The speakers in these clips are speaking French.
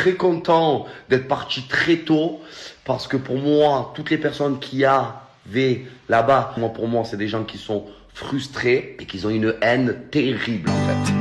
très content d'être parti très tôt parce que pour moi, toutes les personnes qui avaient là-bas, pour moi, c'est des gens qui sont frustrés et qui ont une haine terrible en fait.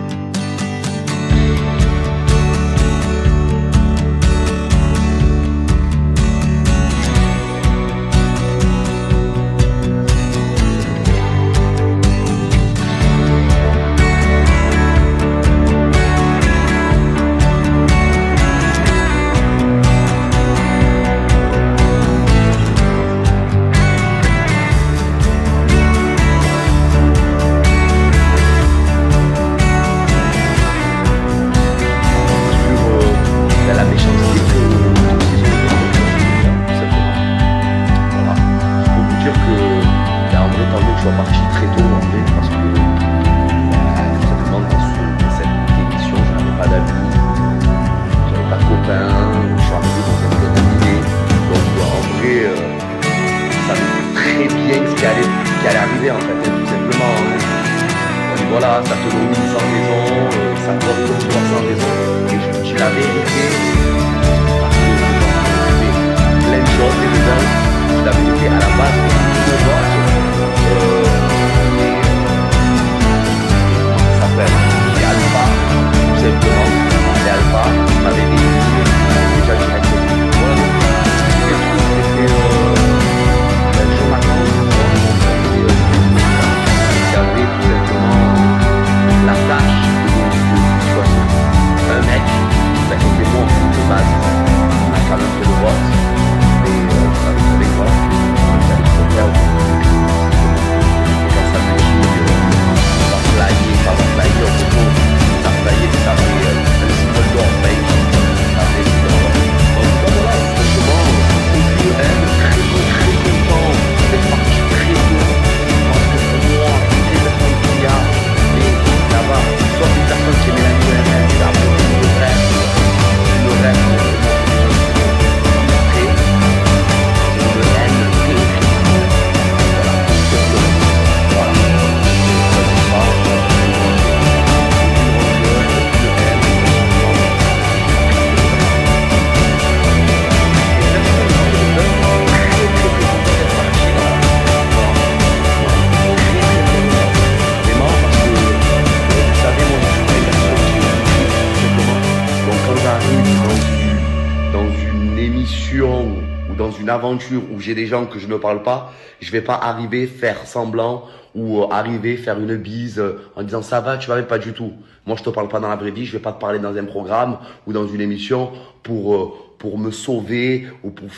Je suis parti très tôt en fait parce que tout simplement dans cette émission je n'avais pas d'amis, j'avais pas de copains, je suis arrivé dans un club d'idées. Donc en vrai ça savais très bien ce qui allait arriver en fait, tout simplement. Donc voilà, ça te domine sans raison, ça te donne comme toi sans raison. Et je vous dis la vérité, parce que j'ai fait plein de choses, et dedans, la vérité à la base, je vois. Et Alpha, tout simplement, et Alpha m'avait dit déjà directement. Voilà. C'était je m'attends, j'avais tout simplement la tâche de choisir un mec, qui était moi de base, on a quand même fait le vote, mais je savais très bien quoi, j'allais se faire dans sa musique, ça flyait au propos, ça flyait, ça fait un single d'or, ça fait donc voilà, franchement, aucune haine, très content d'être parti très tôt, parce que pour moi, toutes les personnes qu'il y a, et là-bas, soit des personnes qui aimaient la URL, et après le reste, après, c'est une haine terrible. Ou dans une aventure où j'ai des gens que je ne parle pas, je vais pas arriver faire semblant ou arriver faire une bise en disant ça va, tu vas, mais pas du tout. Moi je te parle pas dans la vraie vie, je vais pas te parler dans un programme ou dans une émission pour me sauver ou pour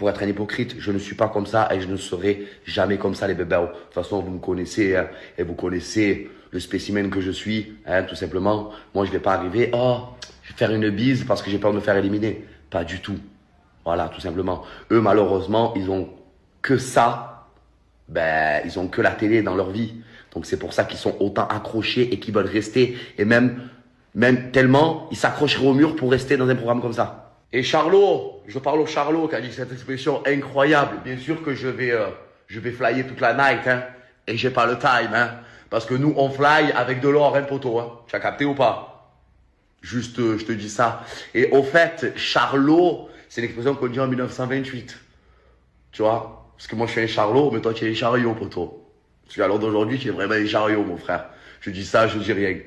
être un hypocrite. Je ne suis pas comme ça et je ne serai jamais comme ça les bébés. De toute façon vous me connaissez hein, et vous connaissez le spécimen que je suis, hein, tout simplement. Moi je vais pas arriver, je vais faire une bise parce que j'ai peur de me faire éliminer. Pas du tout. Voilà, tout simplement. Eux, malheureusement, ils ont que ça. Ils ont que la télé dans leur vie. Donc, c'est pour ça qu'ils sont autant accrochés et qu'ils veulent rester. Et même tellement, ils s'accrocheraient au mur pour rester dans un programme comme ça. Et Charlot, je parle au Charlot qui a dit cette expression incroyable. Bien sûr que je vais flyer toute la night, hein. Et j'ai pas le time, hein. Parce que nous, on fly avec de l'or, hein, poteau, hein. Tu as capté ou pas? Juste, je te dis ça. Et au fait, Charlot, c'est l'expression qu'on dit en 1928. Tu vois? Parce que moi, je suis un Charlot, mais toi, tu es un chariot, poteau. Parce qu'à l'heure d'aujourd'hui, tu es vraiment un chariot, mon frère. Je dis ça, je dis rien.